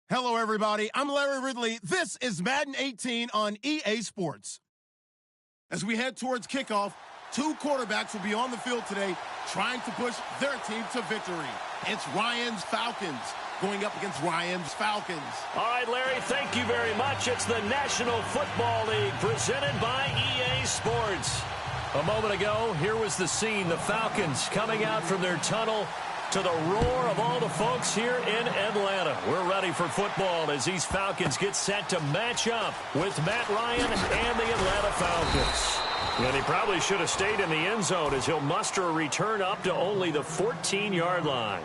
Hello, everybody. I'm Larry Ridley. This is Madden 18 on EA Sports. As we head towards kickoff, two quarterbacks will be on the field today trying to push their team to victory. It's Ryan's Falcons going up against Ryan's Falcons. All right, Larry, thank you very much. It's the National Football League presented by EA Sports. A moment ago, here was the scene. The Falcons coming out from their tunnel to the roar of all the folks here in Atlanta. We're ready for football as these Falcons get set to match up with Matt Ryan and the Atlanta Falcons. And he probably should have stayed in the end zone as he'll muster a return up to only the 14-yard line.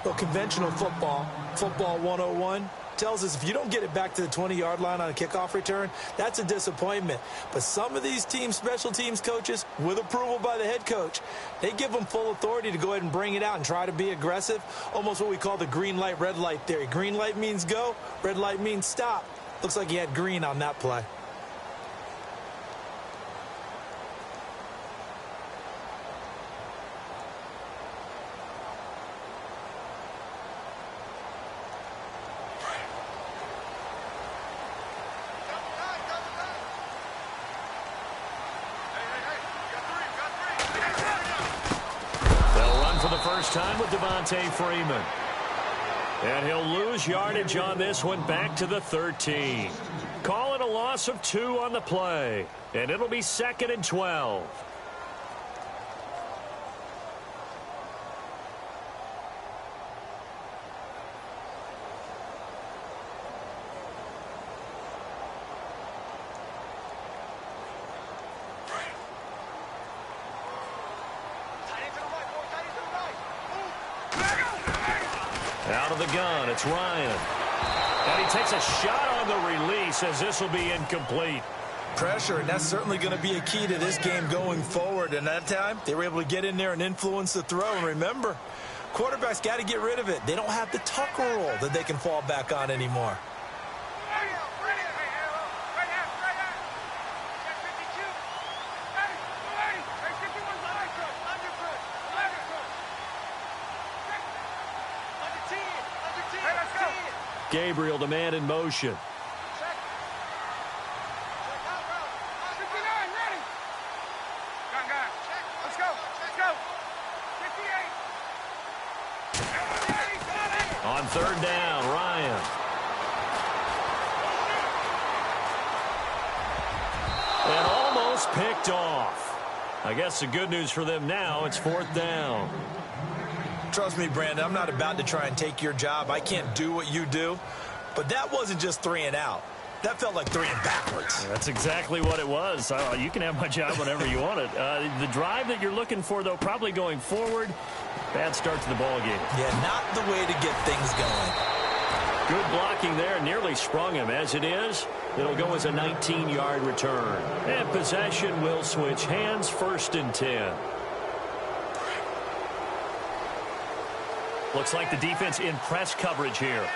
Well, conventional football 101, tells us if you don't get it back to the 20-yard line on a kickoff return, that's a disappointment. But some of these teams, special teams coaches, with approval by the head coach, they give them full authority to go ahead and bring it out and try to be aggressive, almost what we call the green light, red light theory. Green light means go, red light means stop. Looks like he had green on that play. First time with Devontae Freeman. And he'll lose yardage on this one back to the 13. Call it a loss of 2 on the play. And it'll be 2nd and 12. Out of the gun, it's Ryan. And he takes a shot on the release as this will be incomplete. Pressure, and that's certainly going to be a key to this game going forward. And that time, they were able to get in there and influence the throw. And remember, quarterbacks got to get rid of it. They don't have the tuck rule that they can fall back on anymore. Gabriel, the man in motion. On 3rd down, Ryan. And almost picked off. I guess the good news for them now, it's 4th down. Trust me, Brandon, I'm not about to try and take your job. I can't do what you do. But that wasn't just 3 and out. That felt like 3 and backwards. Yeah, that's exactly what it was. You can have my job whenever you want it. The drive that you're looking for, though, probably going forward, bad start to the ball game. Yeah, not the way to get things going. Good blocking there, nearly sprung him. As it is, it'll go as a 19-yard return. And possession will switch hands, 1st and 10. Looks like the defense in press coverage here.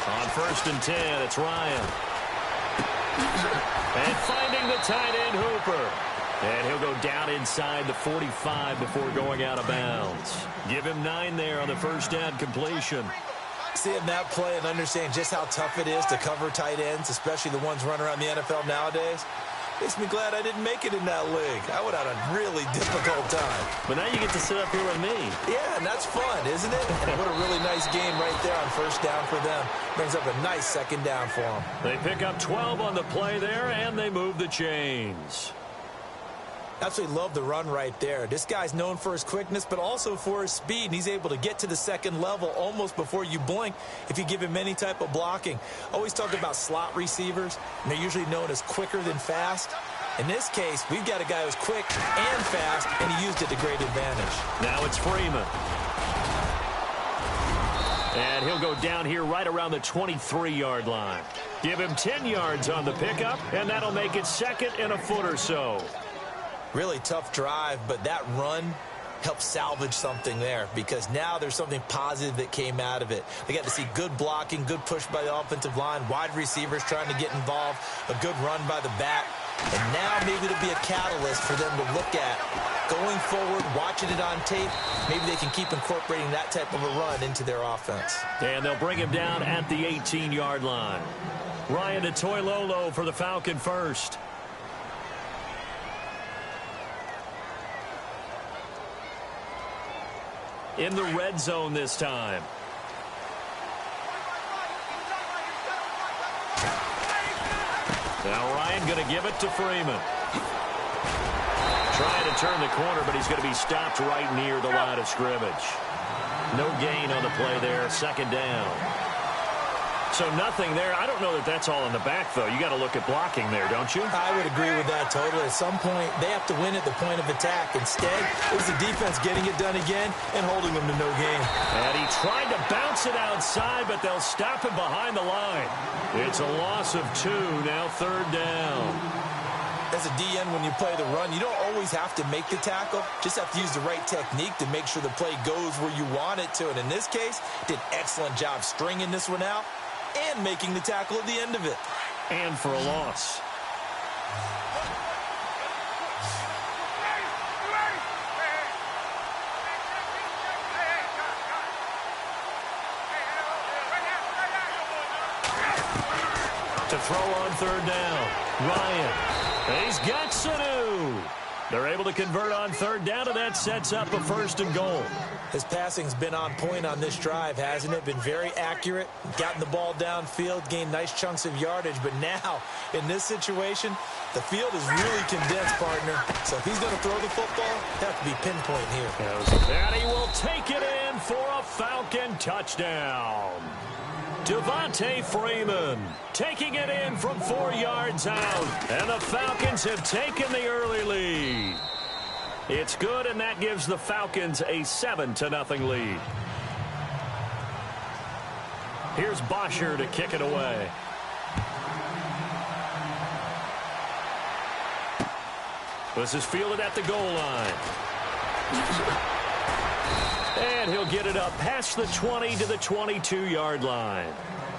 On 1st and 10, it's Ryan. And finding the tight end, Hooper. And he'll go down inside the 45 before going out of bounds. Give him 9 there on the 1st down completion. Seeing that play and understanding just how tough it is to cover tight ends, especially the ones running around the NFL nowadays, makes me glad I didn't make it in that league. I would have had a really difficult time. But now you get to sit up here with me. Yeah, and that's fun, isn't it? And what a really nice game right there on 1st down for them. Brings up a nice 2nd down for them. They pick up 12 on the play there, and they move the chains. Absolutely love the run right there. This guy's known for his quickness, but also for his speed. And he's able to get to the 2nd level almost before you blink if you give him any type of blocking. Always talk about slot receivers, and they're usually known as quicker than fast. In this case, we've got a guy who's quick and fast, and he used it to great advantage. Now it's Freeman. And he'll go down here right around the 23-yard line. Give him 10 yards on the pickup, and that'll make it 2nd and a foot or so. Really tough drive, but that run helped salvage something there because now there's something positive that came out of it. They got to see good blocking, good push by the offensive line, wide receivers trying to get involved, a good run by the back. And now maybe it'll be a catalyst for them to look at going forward, watching it on tape. Maybe they can keep incorporating that type of a run into their offense. And they'll bring him down at the 18-yard line. Ryan Toilolo for the Falcon first. In the red zone this time. Now Ryan going to give it to Freeman. Trying to turn the corner, but he's going to be stopped right near the line of scrimmage. No gain on the play there. Second down. So nothing there. I don't know that that's all in the back, though. You got to look at blocking there, don't you? I would agree with that totally. At some point, they have to win at the point of attack. Instead, it was the defense getting it done again and holding them to no gain. And he tried to bounce it outside, but they'll stop him behind the line. It's a loss of 2, now third down. As a DN, when you play the run, you don't always have to make the tackle. Just have to use the right technique to make sure the play goes where you want it to. And in this case, did an excellent job stringing this one out and making the tackle at the end of it. And for a loss. To throw on third down, Ryan. He's got Sanu. They're able to convert on third down, and that sets up a 1st and goal. His passing's been on point on this drive, hasn't it? Been very accurate, gotten the ball downfield, gained nice chunks of yardage. But now, in this situation, the field is really condensed, partner. So if he's going to throw the football, he'll have to be pinpoint here. And he will take it in for a Falcon touchdown. Devontae Freeman taking it in from 4 yards out. And the Falcons have taken the early lead. It's good, and that gives the Falcons a 7-0 lead. Here's Bosher to kick it away. This is fielded at the goal line. And he'll get it up past the 20 to the 22-yard line.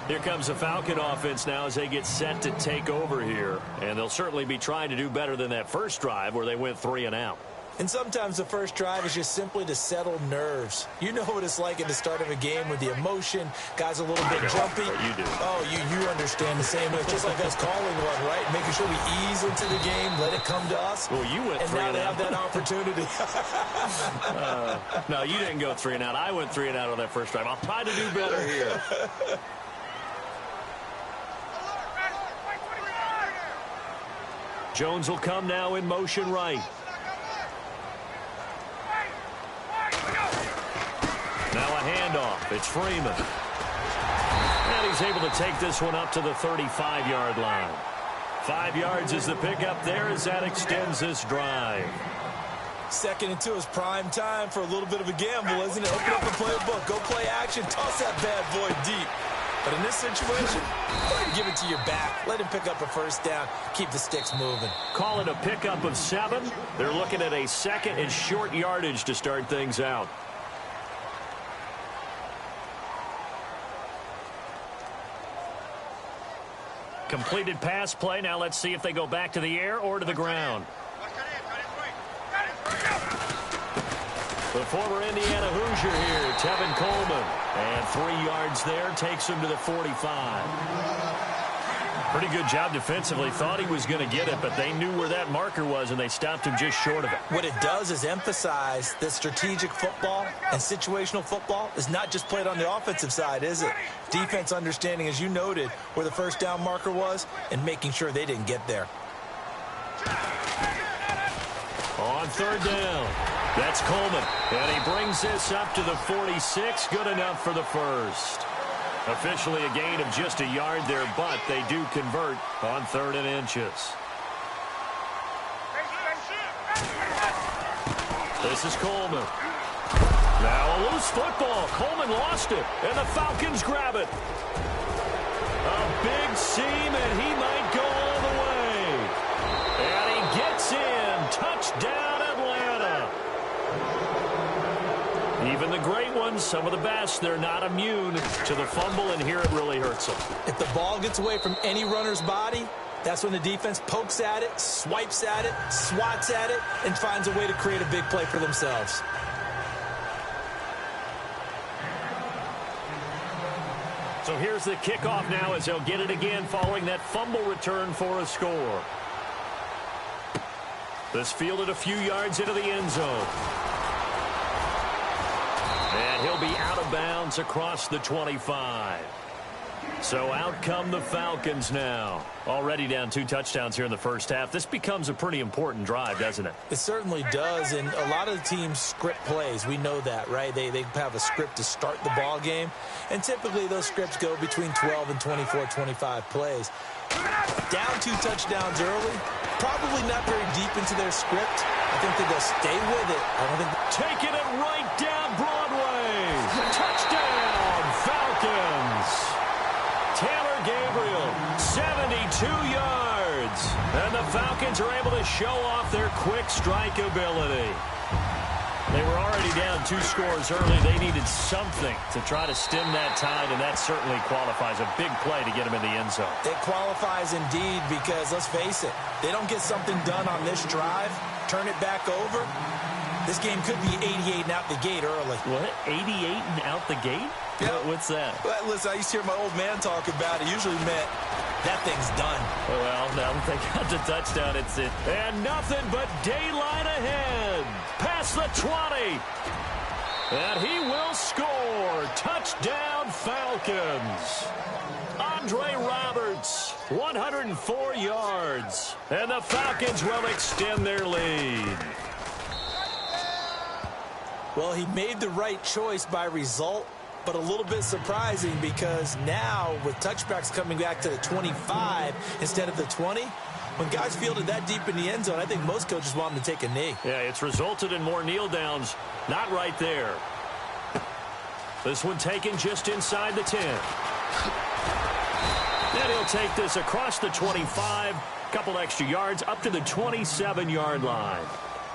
Here comes the Falcon offense now as they get set to take over here. And they'll certainly be trying to do better than that first drive where they went 3 and out. And sometimes the first drive is just simply to settle nerves. You know what it's like at the start of a game with the emotion. Guys a little bit jumpy. You do. Oh, you understand the same way. Just like us calling one, right? Making sure we ease into the game, let it come to us. Well, you went 3 and out. And now they have that opportunity. No, you didn't go 3 and out. I went 3 and out on that first drive. I'll try to do better here. Jones will come now in motion right. Now a handoff. It's Freeman. And he's able to take this one up to the 35-yard line. 5 yards is the pickup there as that extends this drive. 2nd and 2 is prime time for a little bit of a gamble, isn't it? Open up the playbook. Go play action. Toss that bad boy deep. But in this situation, go ahead and give it to your back. Let him pick up a 1st down. Keep the sticks moving. Call it a pickup of 7. They're looking at a 2nd and short yardage to start things out. Completed pass play. Now let's see if they go back to the air or to the ground. The former Indiana Hoosier here, Tevin Coleman. And 3 yards there, takes him to the 45. Pretty good job defensively. Thought he was going to get it, but they knew where that marker was, and they stopped him just short of it. What it does is emphasize that strategic football and situational football is not just played on the offensive side, is it? Defense understanding, as you noted, where the 1st down marker was and making sure they didn't get there. On 3rd down, that's Coleman. And he brings this up to the 46. Good enough for the 1st. Officially a gain of just a yard there, but they do convert on 3rd and inches. This is Coleman. Now a loose football. Coleman lost it, and the Falcons grab it. A big seam, and he might go all the way. And he gets in. Touchdown, Atlanta. Even the great ones, some of the best, they're not immune to the fumble, and here it really hurts them. If the ball gets away from any runner's body, That's when the defense pokes at it, swipes at it, swats at it, and finds a way to create a big play for themselves. So here's the kickoff now as they'll get it again following that fumble return for a score. This fielded a few yards into the end zone. And he'll be out of bounds across the 25. So out come the Falcons now. Already down 2 touchdowns here in the first half. This becomes a pretty important drive, doesn't it? It certainly does, and a lot of the teams script plays. We know that, right? They have a script to start the ball game, and typically those scripts go between 12 and 24, 25 plays. Down 2 touchdowns early, probably not very deep into their script. I think they're going to stay with it. I don't think taking it right down Broadway. Touchdown, Falcons. Taylor Gabriel, 72 yards. And the Falcons are able to show off their quick strike ability. They were already down 2 scores early. They needed something to try to stem that tide, and that certainly qualifies. A big play to get them in the end zone. It qualifies indeed because, let's face it, they don't get something done on this drive, turn it back over, this game could be 88 and out the gate early. What? 88 and out the gate? Yeah. What's that? Well, listen, I used to hear my old man talk about it. Usually meant that thing's done. Well, now that they got the touchdown, it's it. And nothing but daylight ahead. Past the 20. And he will score. Touchdown, Falcons. Andre Roberts, 104 yards. And the Falcons will extend their lead. Well, he made the right choice by result, but a little bit surprising because now with touchbacks coming back to the 25 instead of the 20, when guys fielded that deep in the end zone, I think most coaches want them to take a knee. Yeah, it's resulted in more kneel downs. Not right there. This one taken just inside the 10. Then he'll take this across the 25, couple extra yards up to the 27-yard line.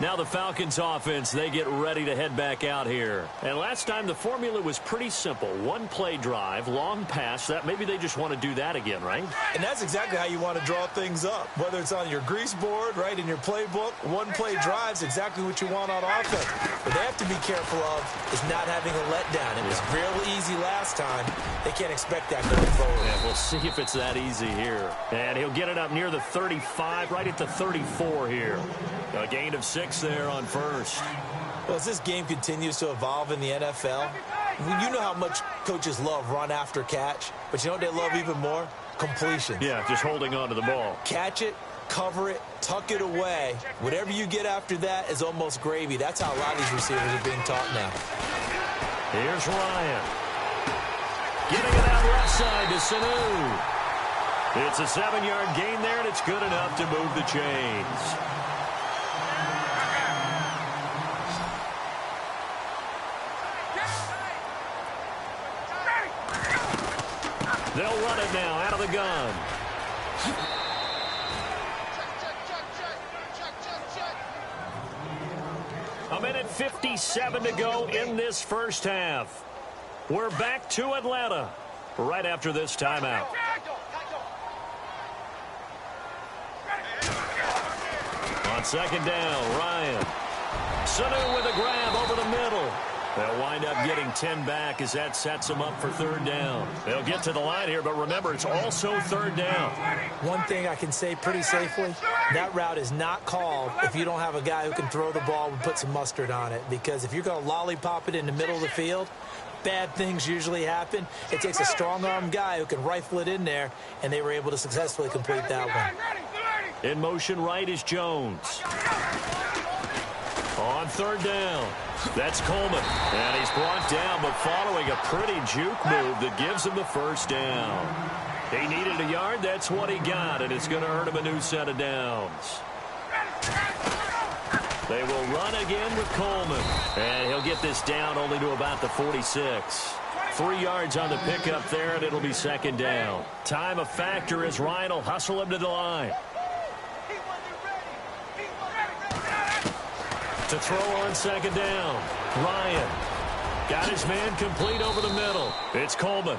Now the Falcons offense, they get ready to head back out here. And last time the formula was pretty simple. 1 play drive, long pass. That maybe they just want to do that again, right? And that's exactly how you want to draw things up. Whether it's on your grease board, right, in your playbook, 1 play drive's exactly what you want on offense. What they have to be careful of is not having a letdown. It was real easy last time. They can't expect that going forward. Yeah, we'll see if it's that easy here. And he'll get it up near the 35, right at the 34 here. A gain of 6 there on first. Well, as this game continues to evolve in the NFL, you know how much coaches love run after catch, but you know what they love even more? Completion. Yeah, just holding on to the ball. Catch it, cover it, tuck it away. Whatever you get after that is almost gravy. That's how a lot of these receivers are being taught now. Here's Ryan. Getting it out left side to Sanu. It's a 7-yard gain there, and it's good enough to move the chains. They'll run it now out of the gun. A minute 57 to go in this first half. We're back to Atlanta right after this timeout. On second down, Ryan. Sanu with a grab over the middle. They'll wind up getting 10 back as that sets them up for 3rd down. They'll get to the line here, but remember, it's also 3rd down. One thing I can say pretty safely, that route is not called if you don't have a guy who can throw the ball and put some mustard on it. Because if you're going to lollipop it in the middle of the field, bad things usually happen. It takes a strong-arm guy who can rifle it in there, and they were able to successfully complete that one. In motion right is Jones. On 3rd down. That's Coleman. And he's brought down, but following a pretty juke move that gives him the 1st down. He needed a yard. That's what he got, and it's going to earn him a new set of downs. They will run again with Coleman. And he'll get this down only to about the 46. 3 yards on the pickup there, and it'll be 2nd down. Time a factor as Ryan will hustle him to the line. To throw on 2nd down. Ryan got his man complete over the middle. It's Coleman.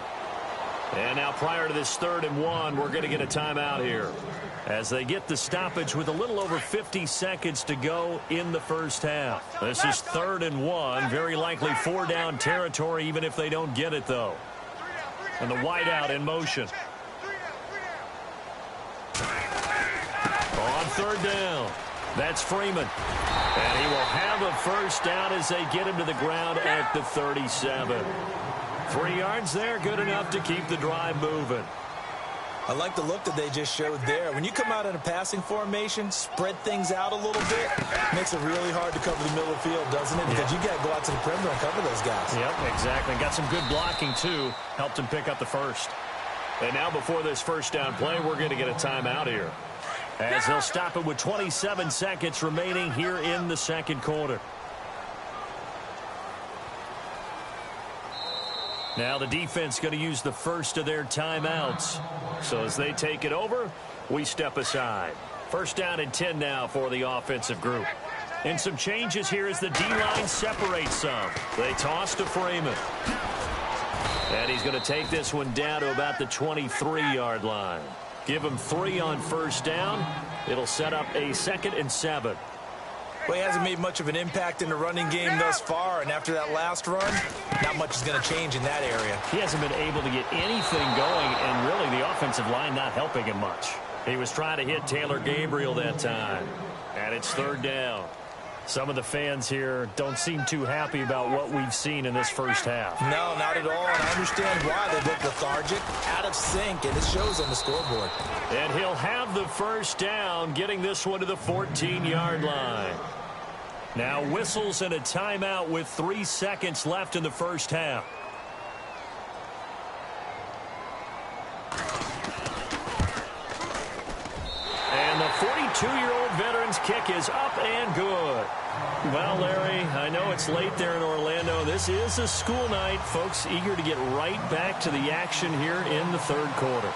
And now prior to this 3rd and 1, we're going to get a timeout here as they get the stoppage with a little over 50 seconds to go in the first half. This is 3rd and 1, very likely 4-down territory even if they don't get it, though. And the wideout in motion. On 3rd down, that's Freeman. And he will have a first down as they get him to the ground at the 37. 3 yards there, good enough to keep the drive moving. I like the look that they just showed there. When you come out in a passing formation, spread things out a little bit, makes it really hard to cover the middle of the field, doesn't it? Because you got to go out to the perimeter and cover those guys. Yep, exactly. Got some good blocking, too. Helped him pick up the first. And now before this first down play, we're going to get a timeout here, as they'll stop it with 27 seconds remaining here in the second quarter. Now the defense going to use the first of their timeouts. So as they take it over, we step aside. First down and 10 now for the offensive group. And some changes here as the D-line separates some. They toss to Freeman. And he's going to take this one down to about the 23-yard line. Give him 3 on first down. It'll set up a 2nd and 7. Well, he hasn't made much of an impact in the running game thus far, and after that last run, not much is going to change in that area. He hasn't been able to get anything going, and really the offensive line not helping him much. He was trying to hit Taylor Gabriel that time, and it's 3rd down. Some of the fans here don't seem too happy about what we've seen in this first half. No, not at all, and I understand why. They look lethargic, out of sync, and it shows on the scoreboard. And he'll have the first down, getting this one to the 14-yard line. Now whistles and a timeout with 3 seconds left in the first half. And the 42-year-old veteran's kick is up and good. Well, Larry, I know it's late there in Orlando. This is a school night. Folks eager to get right back to the action here in the 3rd quarter.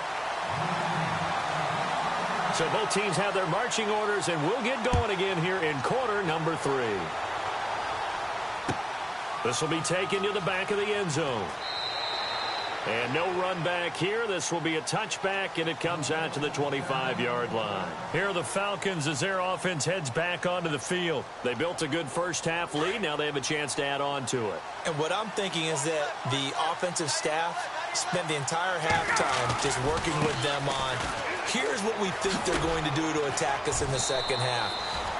So both teams have their marching orders, and we'll get going again here in quarter number 3. This will be taken to the back of the end zone. And no run back here. This will be a touchback, and it comes out to the 25-yard line. Here are the Falcons as their offense heads back onto the field. They built a good first-half lead. Now they have a chance to add on to it. And what I'm thinking is that the offensive staff spent the entire halftime just working with them on, here's what we think they're going to do to attack us in the second half.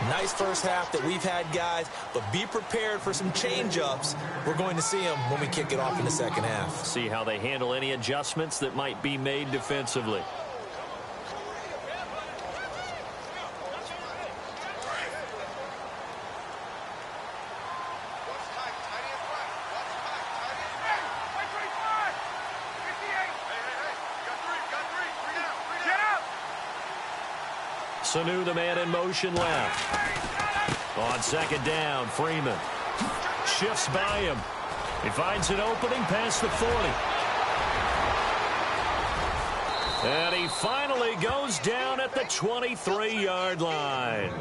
Nice first half that we've had, guys, but be prepared for some change-ups. We're going to see them when we kick it off in the second half. See how they handle any adjustments that might be made defensively. Sanu, the man in motion left. On second down, Freeman shifts by him. He finds an opening past the 40. And he finally goes down at the 23-yard line.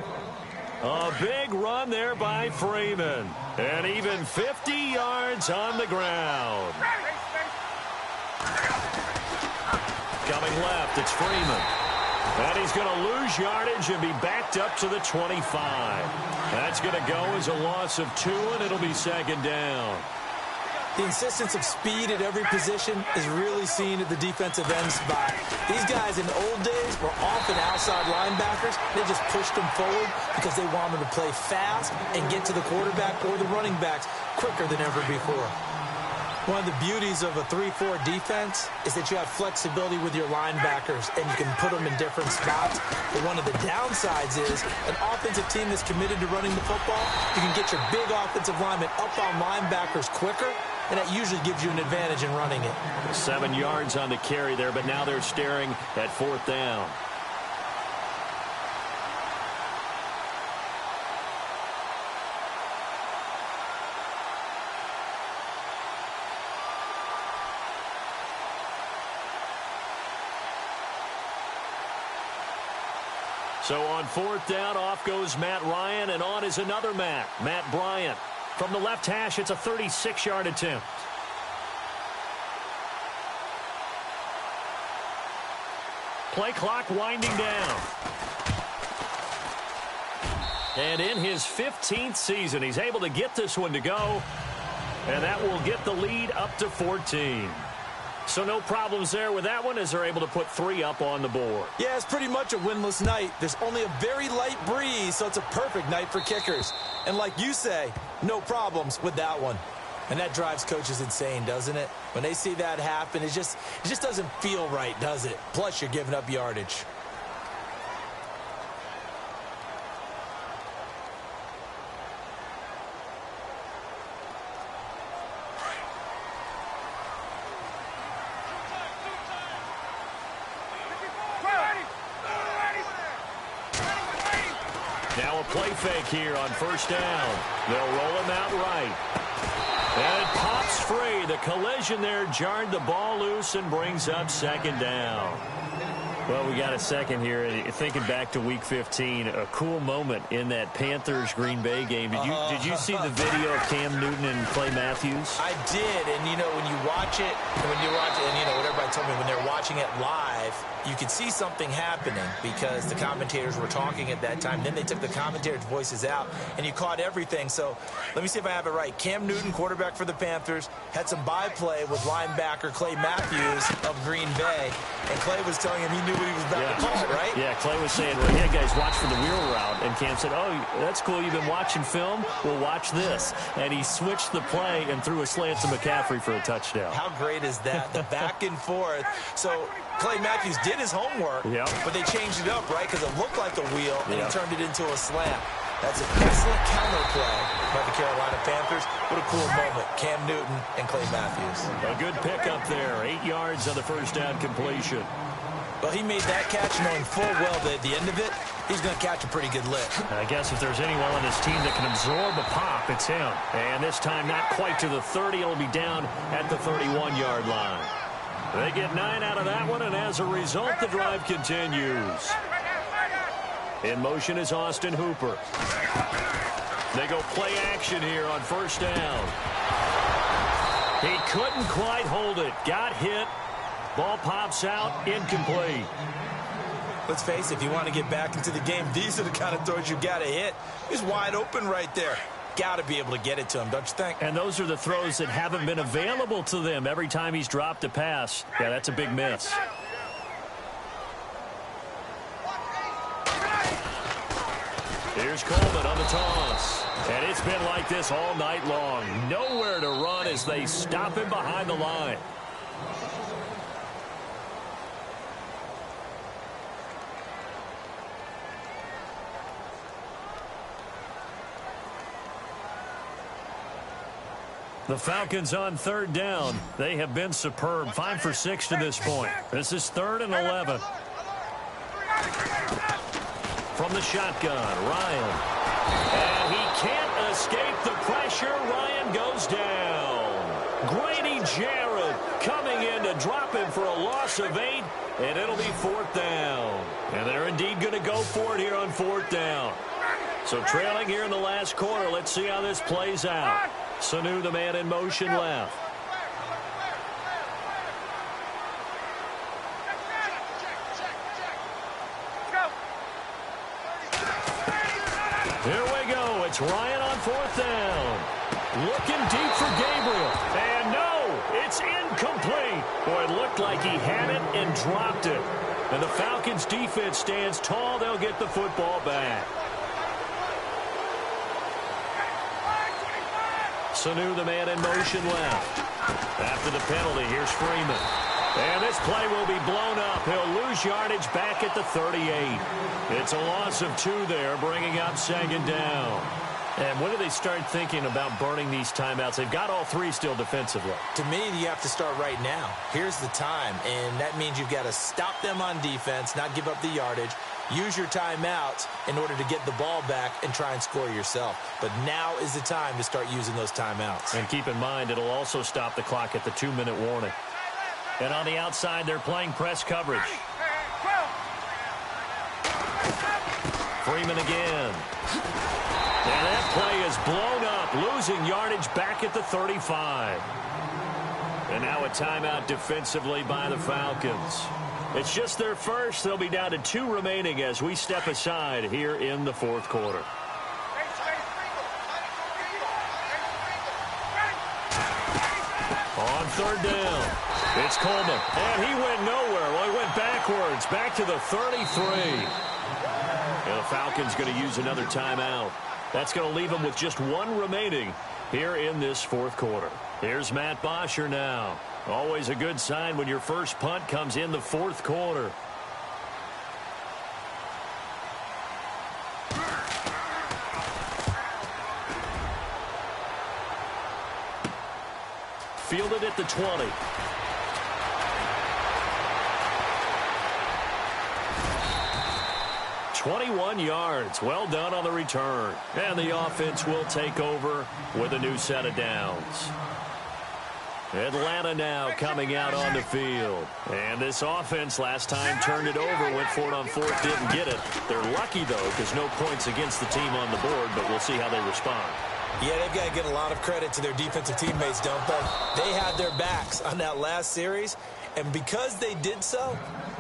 A big run there by Freeman. And even 50 yards on the ground. Coming left, it's Freeman. And he's going to lose yardage and be backed up to the 25. That's going to go as a loss of 2, and it'll be second down. The insistence of speed at every position is really seen at the defensive end spot. These guys in the old days were often outside linebackers. They just pushed them forward because they wanted to play fast and get to the quarterback or the running backs quicker than ever before. One of the beauties of a 3-4 defense is that you have flexibility with your linebackers and you can put them in different spots. But one of the downsides is an offensive team that's committed to running the football, you can get your big offensive linemen up on linebackers quicker, and that usually gives you an advantage in running it. 7 yards on the carry there, but now they're staring at 4th down. So on 4th down, off goes Matt Ryan, and on is another Matt Bryant. From the left hash, it's a 36-yard attempt. Play clock winding down. And in his 15th season, he's able to get this one to go. And that will get the lead up to 14. So no problems there with that one as they're able to put 3 up on the board. Yeah, it's pretty much a winless night. There's only a very light breeze, so it's a perfect night for kickers. And like you say, no problems with that one. And that drives coaches insane, doesn't it? When they see that happen, it just doesn't feel right, does it? Plus, you're giving up yardage. Now a play fake here on first down. They'll roll him out right. And it pops free. The collision there jarred the ball loose and brings up second down. Well, we got a second here. Thinking back to Week 15, a cool moment in that Panthers-Green Bay game. Did you see the video of Cam Newton and Clay Matthews? I did, and when you watch it, and what everybody told me, when they're watching it live, you could see something happening because the commentators were talking at that time. Then they took the commentators' voices out, and you caught everything. So let me see if I have it right. Cam Newton, quarterback for the Panthers, had some byplay with linebacker Clay Matthews of Green Bay, and Clay was telling him he knew what he was about to call, right? Yeah, Clay was saying, well, yeah, guys, watch for the wheel route. And Cam said, oh, that's cool. You've been watching film? Well, watch this. And he switched the play and threw a slant to McCaffrey for a touchdown. How great is that? The back and forth. So Clay Matthews did his homework, but they changed it up, right? Because it looked like a wheel, and he turned it into a slant. That's an excellent counter play by the Carolina Panthers. What a cool moment. Cam Newton and Clay Matthews. A good pickup there. 8 yards on the first down completion. Well, he made that catch knowing full well that at the end of it, he's going to catch a pretty good lick. I guess if there's anyone on this team that can absorb a pop, it's him. And this time not quite to the 30. It'll be down at the 31-yard line. They get 9 out of that one, and as a result, the drive continues. In motion is Austin Hooper. They go play action here on first down. He couldn't quite hold it. Got hit. Ball pops out, incomplete. Let's face it, if you want to get back into the game, these are the kind of throws you got to hit. He's wide open right there. Got to be able to get it to him, don't you think? And those are the throws that haven't been available to them every time he's dropped a pass. Yeah, that's a big miss. Here's Coleman on the toss. And it's been like this all night long. Nowhere to run as they stop him behind the line. The Falcons on third down. They have been superb. 5 for 6 to this point. This is 3rd and 11. From the shotgun, Ryan. And he can't escape the pressure. Ryan goes down. Grady Jarrett coming in to drop him for a loss of 8. And it'll be 4th down. And they're indeed going to go for it here on 4th down. So trailing here in the last quarter. Let's see how this plays out. Sanu, the man in motion, left. Here we go. It's Ryan on 4th down. Looking deep for Gabriel. And no, it's incomplete. Boy, it looked like he had it and dropped it. And the Falcons defense stands tall. They'll get the football back. Sanu, the man in motion, left. After the penalty, here's Freeman. And this play will be blown up. He'll lose yardage back at the 38. It's a loss of 2 there, bringing up 2nd down. And when do they start thinking about burning these timeouts? They've got all 3 still defensively. To me, you have to start right now. Here's the time, and that means you've got to stop them on defense, not give up the yardage. Use your timeouts in order to get the ball back and try and score yourself. But now is the time to start using those timeouts. And keep in mind, it'll also stop the clock at the 2-minute warning. And on the outside, they're playing press coverage. Freeman again. And that play is blown up, losing yardage back at the 35. And now a timeout defensively by the Falcons. It's just their first. They'll be down to 2 remaining as we step aside here in the fourth quarter. On third down, it's Coleman. And he went nowhere. Well, he went backwards, back to the 33. And the Falcons going to use another timeout. That's going to leave them with just 1 remaining here in this fourth quarter. Here's Matt Bosher now. Always a good sign when your first punt comes in the fourth quarter. Fielded at the 20. "21 yards. Well done on the return. And the offense will take over with a new set of downs. Atlanta now coming out on the field. And this offense last time turned it over, went for it on fourth, didn't get it. They're lucky, though, because no points against the team on the board, but we'll see how they respond. Yeah, they've got to give a lot of credit to their defensive teammates, don't they? They had their backs on that last series, and because they did so,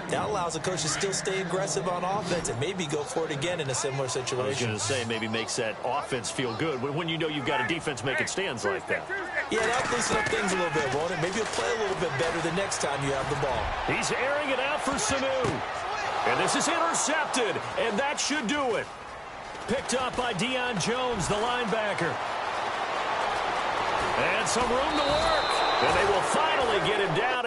that allows the coach to still stay aggressive on offense and maybe go for it again in a similar situation. I was going to say, maybe makes that offense feel good when you know you've got a defense making stands like that. Yeah, that'll loosen up things a little bit, won't it? Maybe you'll play a little bit better the next time you have the ball. He's airing it out for Sanu. And this is intercepted, and that should do it. Picked up by Deion Jones, the linebacker. And some room to work. And they will finally get him down.